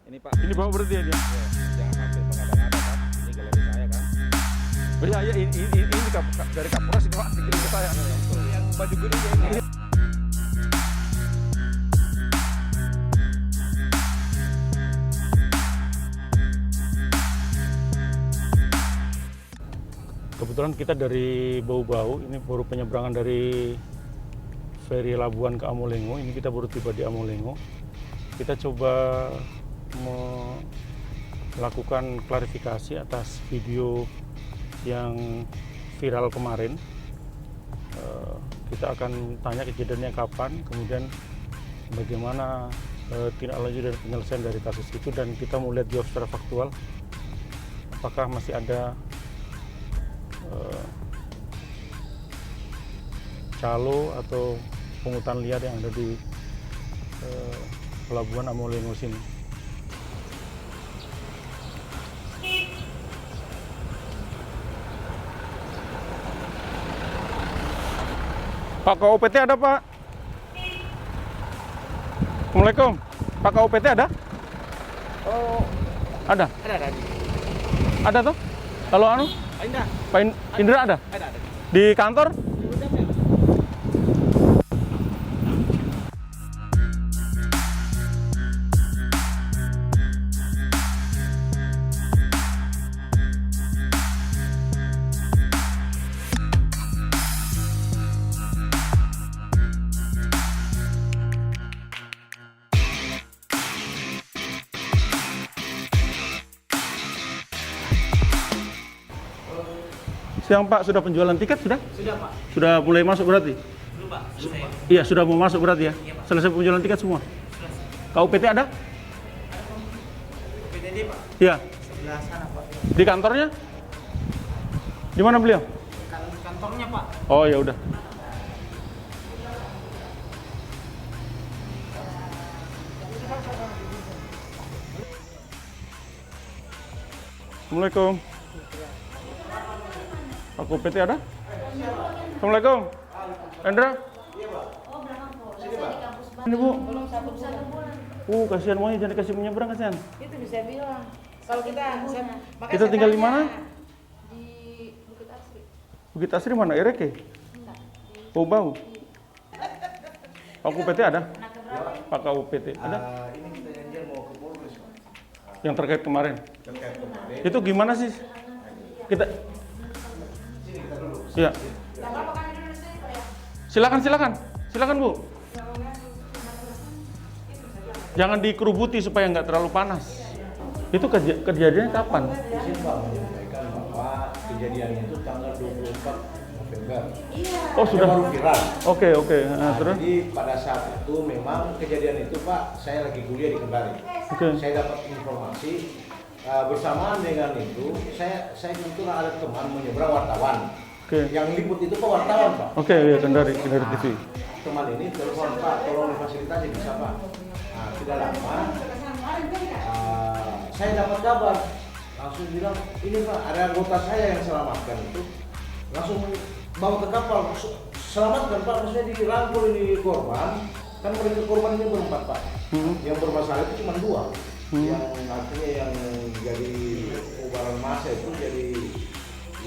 Ini Pak. Ini Bapak berarti ya dia? Ya, jangan sampai mengada-ngada Pak. Ini galeri saya kan. Oh iya, iya ini dari Kapolres ini Pak, dikirim ke saya. Yang baju kuning ini. Kebetulan kita dari Bau-Bau, ini baru penyeberangan dari feri Labuan ke Amolengo. Ini kita baru tiba di Amolengo. Kita coba melakukan klarifikasi atas video yang viral kemarin. Kita akan tanya kejadiannya kapan, kemudian bagaimana tindak lanjut dan penyelesaian dari kasus itu, dan kita mau lihat jawab secara faktual apakah masih ada calo atau pungutan liar yang ada di Pelabuhan Amolengo sini. Pak KOPT ada Pak? Assalamualaikum. Pak KOPT ada? Oh, Ada? ada. Ada tuh? Kalau anu? Indah. Pak Indra ada? Ada. Di kantor? Siang Pak, sudah penjualan tiket sudah? Sudah Pak. Sudah mulai masuk berarti? Belum Pak. Selesai. Iya, sudah mau masuk berarti ya? Iya, Pak. Selesai penjualan tiket semua? KUPT ada? PTD Pak. Iya. Sebelah sana Pak. Di kantornya? Di mana beliau? Kantornya Pak. Oh ya udah. Assalamualaikum. Pak KUPT ada? Assalamualaikum. Endra? Ini Bu. Kasihan maunya, jangan dikasih menyeberang, kasihan. Itu bisa bilang. Kalau kita makanya Kita tinggal di mana? Di Bukit Asri. Bukit Asri mana? Ereke? Enggak. Bau-Bau. Pak KUPT ada? Pak KUPT ada? Ini kita janjian mau ke Polres Pak. Yang terkait kemarin. Terkait kemarin. Itu gimana sih? Kita Sini kita dulu. Iya. Enggak apa-apa kan dulu di sini Pak ya. Silakan Bu. Jangan dikerubuti supaya nggak terlalu panas. Itu kejadiannya kapan? Izin Pak menyampaikan bahwa kejadian itu tanggal 24 November. Oh sudah. Baru viral. Oke. Nah, terus? Jadi pada saat itu memang kejadian itu Pak, saya lagi kuliah di Kendari. Oke. Saya dapat informasi bersamaan dengan itu, saya kebetulan ada teman menyeberang wartawan. Oke. Yang liput itu Pak wartawan Pak. Oke, ya Kendari TV. Teman ini telepon Pak, tolong difasilitasi bisa Pak. Nah, tidak lama saya dapat kabar, langsung bilang ini Pak, ada anggota saya yang selamatkan itu, langsung bawa ke kapal, selamatkan Pak, maksudnya dirangkul ini korban, kan mereka korban ini berempat Pak, yang bermasalah itu cuma dua, yang artinya yang jadi kobaran massa itu jadi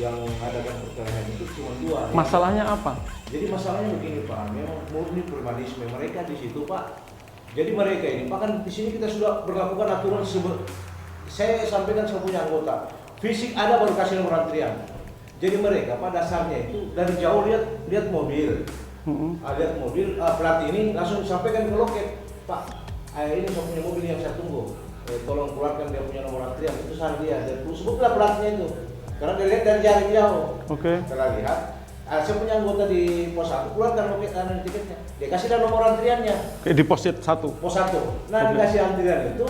yang adakan perkelahian itu cuma dua. Masalahnya apa? Jadi masalahnya begini Pak, memang murni premanisme mereka di situ Pak. Jadi mereka ini, Pak kan di sini kita sudah berlakukan aturan saya sampaikan saya punya anggota, fisik ada baru kasih nomor antrian. Jadi mereka pada dasarnya itu dari jauh lihat mobil, lihat mobil plat ini langsung sampaikan ke loket, Pak, ini saya punya mobil yang saya tunggu, tolong keluarkan dia punya nomor antrian. Itu saat dia, dan sebutlah platnya itu, karena dia lihat dari jarak jauh. Oke. Setelah lihat. Saya punya anggota di pos 1, keluarkan loket kanan tiketnya. Dia kasih dah nomor antriannya. Oke, di pos 1. Pos 1. Nah, dikasih antrian itu,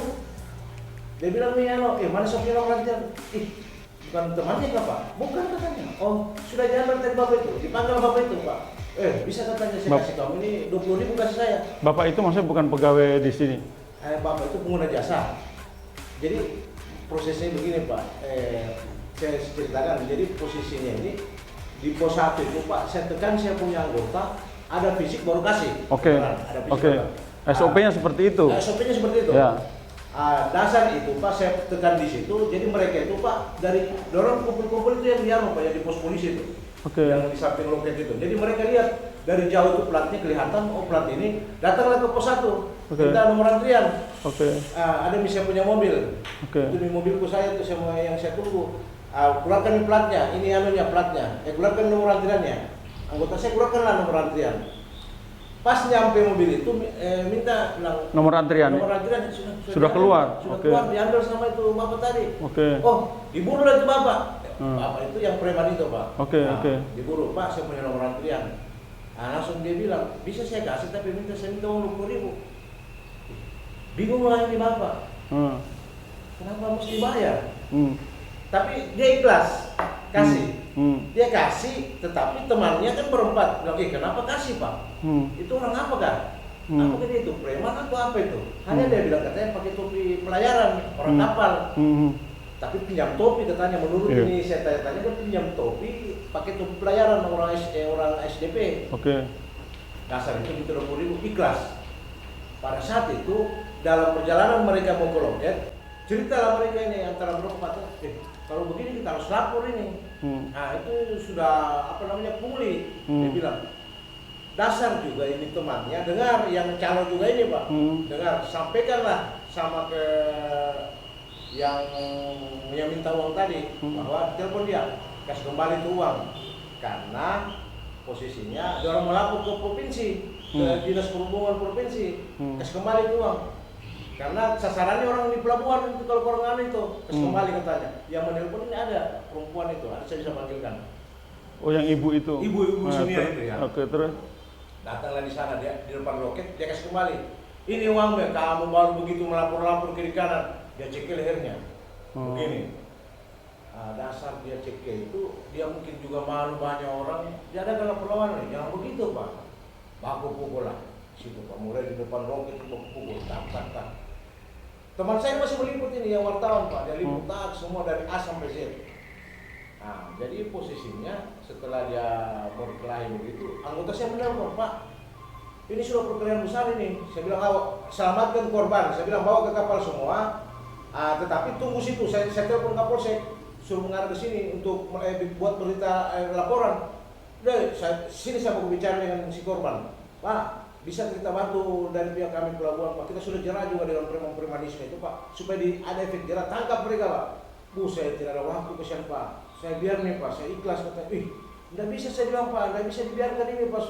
dia bilang nih, mana sopir nomor antrian? Bukan temannya nggak Pak? Bukan katanya. Oh, sudah jalan dari Bapak itu. Dipanggil Bapak itu Pak. Bisa katanya saya kasih kamu ini 20.000 kasih saya. Bapak itu maksudnya bukan pegawai di sini? Bapak itu pengguna jasa. Jadi prosesnya begini Pak. Saya ceritakan. Jadi posisinya ini di pos 1 itu Pak, saya tekan saya punya anggota, ada fisik baru kasih. Oke. Ada fisik Oke. baru. SOP-nya seperti itu. SOP-nya seperti itu. Ya. Dasar itu Pak saya tekan di situ. Jadi mereka itu Pak dari dorong kumpul-kumpul itu yang dianu Pak yang di pos polisi itu. Oke. Yang di samping loket itu. Jadi mereka lihat dari jauh itu platnya kelihatan, oh plat ini, datanglah ke pos 1. Oke. Kita nomor antrian. Oke. Ada misalnya punya mobil. Oke. Itu di mobilku saya itu semua yang saya tunggu. Keluarkan ini platnya, ini anunya platnya. Keluarkan nomor antriannya. Anggota saya keluarkanlah nomor antrian. Pas nyampe mobil itu minta bilang Nomor antrian. nomor antrian Sudah keluar? Sudah Oke. keluar, diambil sama itu bapak tadi. Oke. Oh, diburu lah itu bapak. Hmm. Bapak itu yang preman itu Pak. Oke, oke. Diburu, Pak saya punya nomor antrian. Langsung dia bilang, bisa saya kasih tapi saya minta uang 20.000. Bingung lah ini bapak. Kenapa mesti bayar? Tapi dia ikhlas kasih. Dia kasih, tetapi temannya kan berempat. Bilang, kenapa kasih Pak? Itu orang apa kan? Apa dia itu? Preman atau apa itu? Hanya dia bilang katanya pakai topi pelayaran, orang kapal. Tapi pinjam topi katanya, menurut ini saya tanya-tanya dia pinjam topi, pakai topi pelayaran orang SDP. Oke. Dasar itu kita 20.000 ikhlas. Pada saat itu dalam perjalanan mereka mau ke loket, ceritalah mereka ini antara berempat, kalau begini kita harus lapor ini. Nah itu sudah apa namanya pungli. Dia bilang, dasar juga ini temannya, dengar yang calon juga ini Pak, dengar, sampaikanlah sama ke yang minta uang tadi, bahwa telepon dia, kasih kembali itu uang. Karena posisinya dia orang melapor ke provinsi, ke dinas perhubungan provinsi, kasih kembali itu uang. Karena sasarannya orang di pelabuhan itu kalau korongan itu kasih kembali katanya. Yang menelpon ini ada perempuan itu, ada saya bisa panggilkan. Oh yang ibu itu? Ibu Sonia itu ya. Oke, terus? Datanglah di sana dia di depan loket, dia kasih kembali. Ini uangnya, kamu baru begitu melapor-lapor kiri kanan, dia cek lehernya. Begini. Dasar dia cek itu, dia mungkin juga malu banyak orang. Dia ada dalam perlawanan, jangan begitu Pak. Baku pukul lah. Situ Pak, mulai di depan loket itu pukul, tak. Teman saya masih meliput ini yang wartawan Pak, dia liput semua dari A sampai Z. Nah, jadi posisinya setelah dia berkelahi begitu, anggota saya menelpon, Pak, ini sudah perkelahian besar ini. Saya bilang, selamatkan korban. Saya bilang bawa ke kapal semua, tetapi tunggu situ. Saya telepon Kapolsek, suruh mengarah ke sini untuk buat berita laporan. Udah, sini saya mau bicara dengan si korban. Pak, bisa kita bantu dari pihak kami pelabuhan Pak, kita sudah jerah juga dengan preman-premanisme itu Pak, supaya ada efek jerah, tangkap mereka Pak. Saya tidak ada waktu kesian Pak, saya biar nih Pak, saya ikhlas kata. Tidak bisa saya bilang Pak, tidak bisa dibiarkan ini Pak,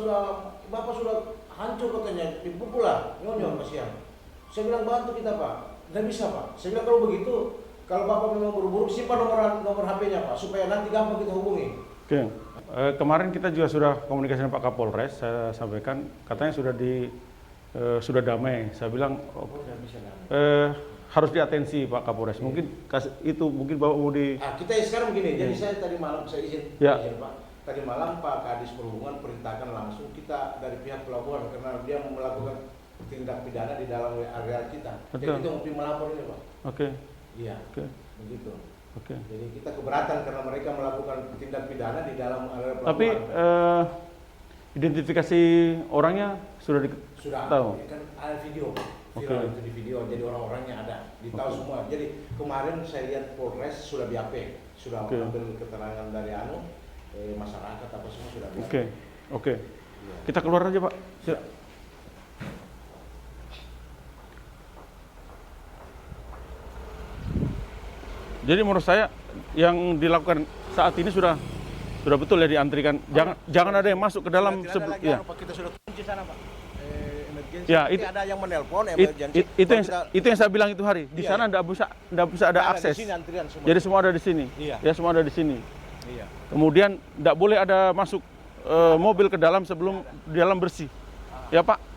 Bapak sudah hancur katanya, dipukul lah, nyonya kasihan. Saya bilang bantu kita Pak, tidak bisa Pak. Saya bilang kalau begitu, kalau Bapak memang buru-buru simpan nomor HP-nya Pak, supaya nanti gampang kita hubungi. Oke. Kemarin kita juga sudah komunikasi dengan Pak Kapolres, saya sampaikan katanya sudah damai. Saya bilang harus diatensi Pak Kapolres. Mungkin mungkin Bapak mau di. Kita sekarang begini. Jadi saya tadi malam saya izin Pak. Tadi malam Pak Kadis Perhubungan perintahkan langsung kita dari pihak pelabuhan karena dia melakukan tindak pidana di dalam area kita. Betul. Jadi kita mau melapor ini Pak. Oke. Iya. Oke. Begitu. Oke. Jadi kita keberatan karena mereka melakukan tindak pidana di dalam area pelabuhan. Tapi identifikasi orangnya sudah tahu. Kan ada video, viral itu di video. Jadi orang-orangnya ada, ditahu semua. Jadi kemarin saya lihat Polres sudah BAP, sudah mengambil keterangan dari masyarakat apa semua sudah BAP. Oke. Ya. Kita keluar aja Pak. Siap. Jadi menurut saya yang dilakukan saat ini sudah betul ya diantrikan. Jangan ada yang masuk ke dalam ya. Kita sudah kunci sana Pak. Emergency. Ya, ada yang menelpon emergency. Itu yang saya bilang itu hari. Di sana enggak bisa ada akses. Jadi semua ada di sini. Iya. Ya semua ada di sini. Iya. Kemudian enggak boleh ada masuk mobil ke dalam sebelum di dalam bersih. Ya Pak.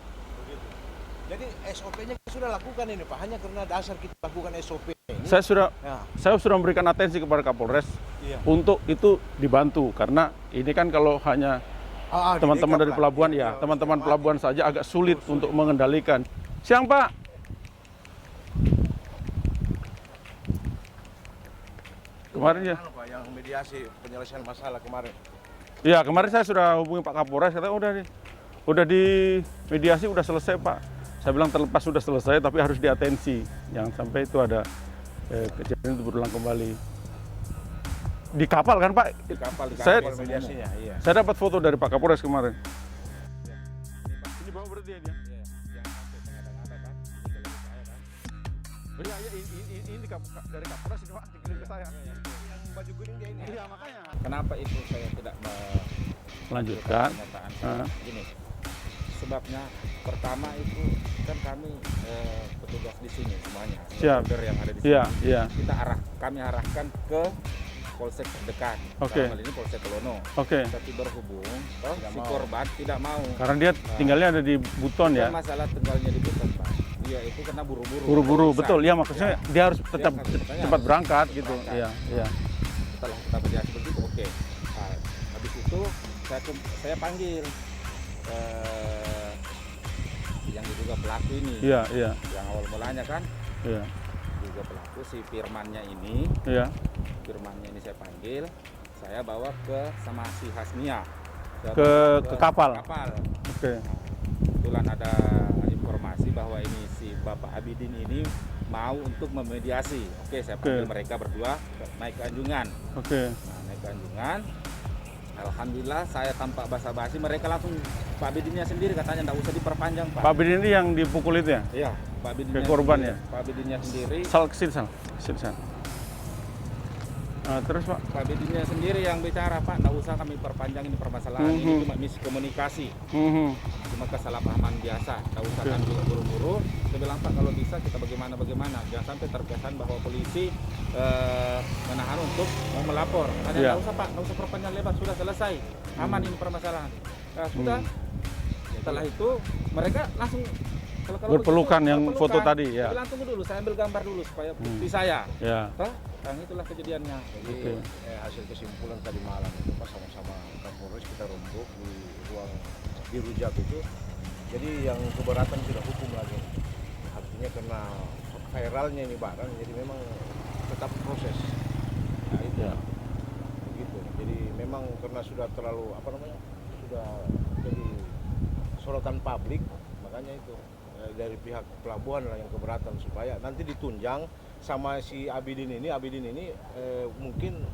Jadi SOP-nya sudah lakukan ini Pak, hanya karena dasar kita lakukan SOP ini. Saya sudah memberikan atensi kepada Kapolres untuk itu dibantu karena ini kan kalau hanya teman-teman dari pelabuhan teman-teman pelabuhan saja agak sulit untuk mengendalikan. Siang Pak. Kemarin ya. Yang mediasi penyelesaian masalah kemarin. Iya, kemarin saya sudah hubungi Pak Kapolres, katanya udah di mediasi udah selesai Pak. Saya bilang terlepas sudah selesai tapi harus diatensi Jangan sampai itu ada kejadian itu berulang kembali. Di kapal kan Pak? Di kapal mediasinya, iya. Saya dapat foto dari Pak Kapolres kemarin. Ini bawa berarti ya dia? Iya, yang sampai tengah-tengah kan, dikelilingi saya kan. Iya, ini dari Kapolres ini Pak, dikirim ke saya. Yang baju kuning dia ini. Iya, makanya. Kenapa itu saya tidak Lanjutkan. pernyataan saya? Gini, sebabnya pertama itu kan kami petugas di sini semuanya, Siap. border yang ada di sini. Iya, iya. Kami arahkan ke Polsek terdekat. Oke. Dalam hal ini Polsek Kelono. Oke. Tapi berhubung si korban tidak mau. Karena dia tinggalnya ada di Buton ya. Bukan masalah tinggalnya di Buton, Pak. Dia itu karena buru-buru. Buru-buru, Bisa. betul. Ya maksudnya dia harus tetap makanya cepat harus berangkat gitu. berangkat. Iya, iya. Setelah kita berjasa begitu, oke. Nah, habis itu saya panggil yang diduga pelaku ini. Iya, iya. Yang awal mulanya kan Iya. diduga pelaku si Firmannya ini. Iya. Firmannya ini saya panggil, saya bawa sama si Hasnia Ke kapal. Oke. Kebetulan ada informasi bahwa ini si Bapak Abidin ini mau untuk memediasi. Oke, saya panggil mereka berdua naik ke Anjungan. Oke. Nah, naik ke Anjungan. Alhamdulillah saya tanpa basa-basi mereka langsung Pak Abidinnya sendiri katanya enggak usah diperpanjang, Pak. Pak Abidin ini yang dipukul itu ya? Iya, Pak Abidinnya. Kayak korban sendiri. ya? Pak Abidinnya sendiri. Sal. Terus Pak? Pak Abidinnya sendiri yang bicara, Pak, enggak usah kami perpanjang ini permasalahan. Ini cuma miskomunikasi. Cuma kesalahpahaman biasa, tak usah kan juga buru-buru. Saya bilang, Pak, kalau bisa kita bagaimana, jangan sampai terkesan bahwa polisi menahan untuk mau melapor. Karena tak usah Pak, tak usah perpanjang lebar, sudah selesai, aman ini permasalahan. Sudah, setelah itu mereka langsung berpelukan yang foto tadi ya. Saya bilang tunggu dulu, saya ambil gambar dulu supaya bukti saya. Ya. Dan itulah kejadiannya. Jadi hasil kesimpulan tadi malam itu pas sama-sama Kapolres kita rembuk di ruang di Rujak itu. Jadi yang keberatan sudah hukum lagi. Artinya karena viralnya ini barang, jadi memang tetap proses. Nah itu begitu. Jadi memang karena sudah terlalu sudah jadi sorotan publik, makanya itu dari pihak pelabuhan lah yang keberatan supaya nanti ditunjang sama si Abidin ini mungkin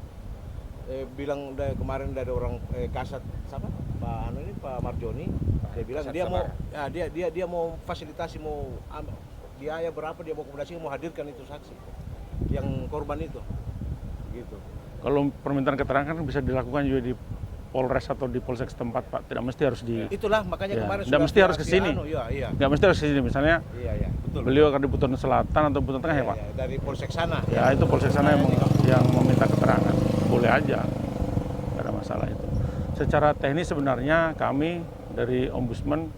bilang kemarin dari orang Kasat siapa Pak Marjoni dia bilang dia mau dia mau fasilitasi mau biaya berapa dia mau akomodasi mau hadirkan itu saksi yang korban itu gitu. Kalau permintaan keterangan bisa dilakukan juga di Polres atau di Polsek setempat Pak, tidak mesti harus di itulah makanya kemarin tidak mesti harus ke sini. Tidak mesti harus ke sini misalnya. Betul. Beliau akan di Buton Selatan atau Buton Tengah ya Pak? Dari Polsek sana. Ya itu Polsek sana yang meminta keterangan. Boleh aja. Tidak ada masalah itu. Secara teknis sebenarnya kami dari Ombudsman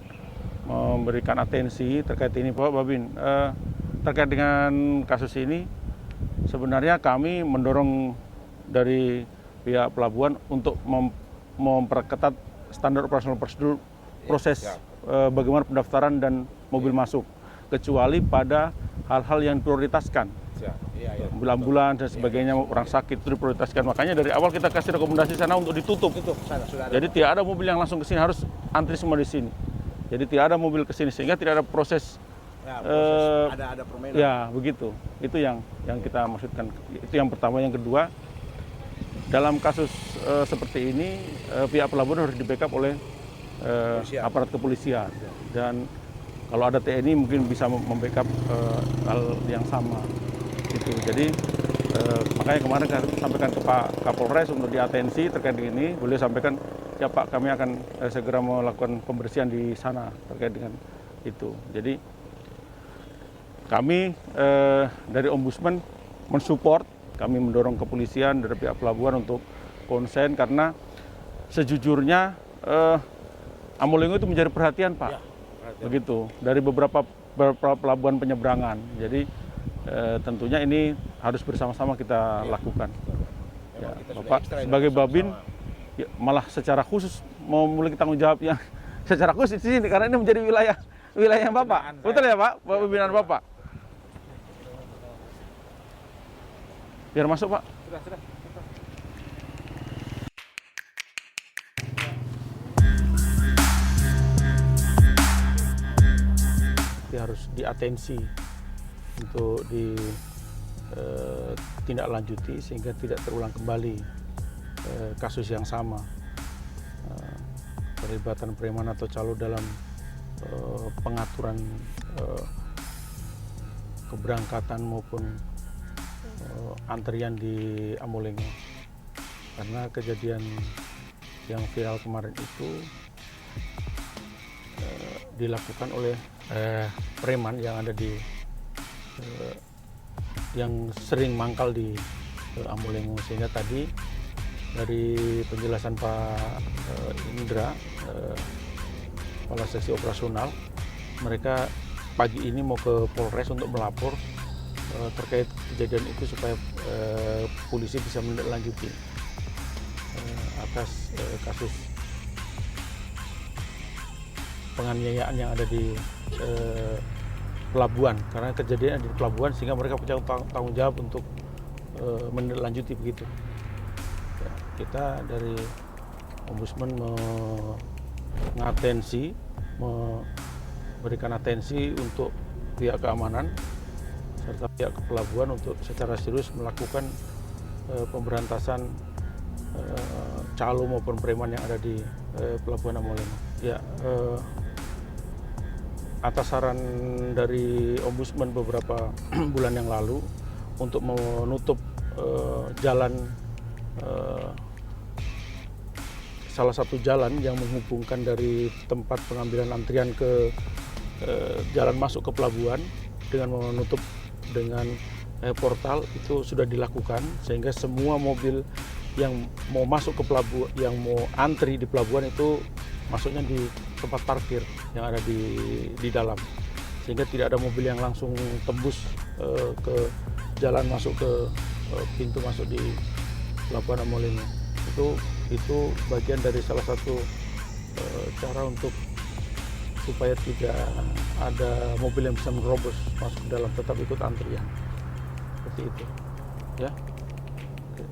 memberikan atensi terkait ini Pak Babin. Terkait dengan kasus ini sebenarnya kami mendorong dari pihak pelabuhan untuk memperketat standar operasional prosedur proses bagaimana pendaftaran dan mobil masuk, kecuali pada hal-hal yang prioritaskan, ambulans dan sebagainya, orang sakit itu diprioritaskan. Makanya dari awal kita kasih rekomendasi sana untuk ditutup. Jadi tidak ada mobil yang langsung ke sini, harus antri semua di sini. Jadi tidak ada mobil ke sini sehingga tidak ada proses. Ada permainan. Ya begitu. Itu yang kita maksudkan. Itu yang pertama. Yang kedua, dalam kasus seperti ini pihak pelabuhan harus di-backup oleh aparat kepolisian dan kalau ada TNI mungkin bisa membackup hal yang sama gitu. Jadi makanya kemarin saya sampaikan ke Pak Kapolres untuk diatensi terkait dengan ini. Beliau sampaikan ya Pak, kami akan segera melakukan pembersihan di sana terkait dengan itu. Jadi kami dari Ombudsman mensupport, kami mendorong kepolisian dari pihak pelabuhan untuk konsen karena sejujurnya Amolengo itu menjadi perhatian Pak. Begitu dari beberapa pelabuhan penyeberangan. Jadi tentunya ini harus bersama-sama kita lakukan. Ya, Bapak sebagai Babin ya, malah secara khusus mau memiliki tanggung jawab yang secara khusus di sini karena ini menjadi wilayah Bapak. Betul ya Pak? Pembinaan Bapak. Biar masuk Pak. Sudah. Harus diatensi untuk ditindaklanjuti sehingga tidak terulang kembali kasus yang sama, terlibatan preman atau calo dalam pengaturan keberangkatan maupun antrian di Amolenge. Karena kejadian yang viral kemarin itu dilakukan oleh preman yang ada di yang sering mangkal di Amolenge, sehingga tadi dari penjelasan Pak Indra, kepala seksi operasional, mereka pagi ini mau ke Polres untuk melapor terkait kejadian itu supaya polisi bisa menindaklanjuti atas kasus penganiayaan yang ada di pelabuhan, karena kejadian di pelabuhan sehingga mereka punya tanggung jawab untuk menindaklanjuti begitu. Ya, kita dari Ombudsman memberikan atensi untuk pihak keamanan serta pihak kepelabuhan untuk secara serius melakukan pemberantasan calo maupun preman yang ada di Pelabuhan Amolenge. Ya, atas saran dari Ombudsman beberapa bulan yang lalu untuk menutup jalan, salah satu jalan yang menghubungkan dari tempat pengambilan antrian ke jalan masuk ke pelabuhan dengan menutup dengan portal, itu sudah dilakukan sehingga semua mobil yang mau masuk ke pelabuhan, yang mau antri di pelabuhan itu masuknya di tempat parkir yang ada di dalam, sehingga tidak ada mobil yang langsung tembus ke jalan masuk ke pintu masuk di Pelabuhan Amolenge. Itu bagian dari salah satu cara untuk supaya tidak ada mobil yang bisa menerobos masuk ke dalam, tetap ikut antrian seperti itu ya. Oke.